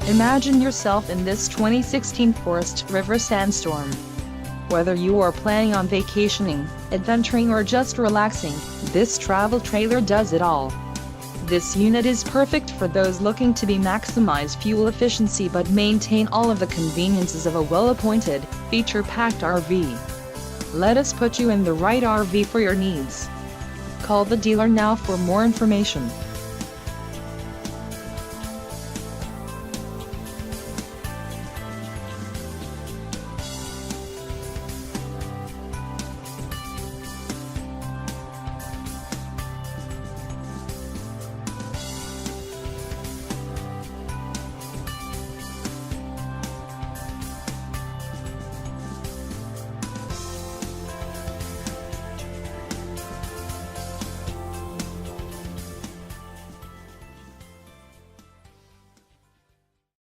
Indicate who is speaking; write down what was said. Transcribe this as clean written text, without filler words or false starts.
Speaker 1: Imagine yourself in this 2016 Forest River Sandstorm. Whether you are planning on vacationing, adventuring or just relaxing, this travel trailer does it all. This unit is perfect for those looking to maximize fuel efficiency but maintain all of the conveniences of a well-appointed, feature-packed RV. Let us put you in the right RV for your needs. Call the dealer now for more information.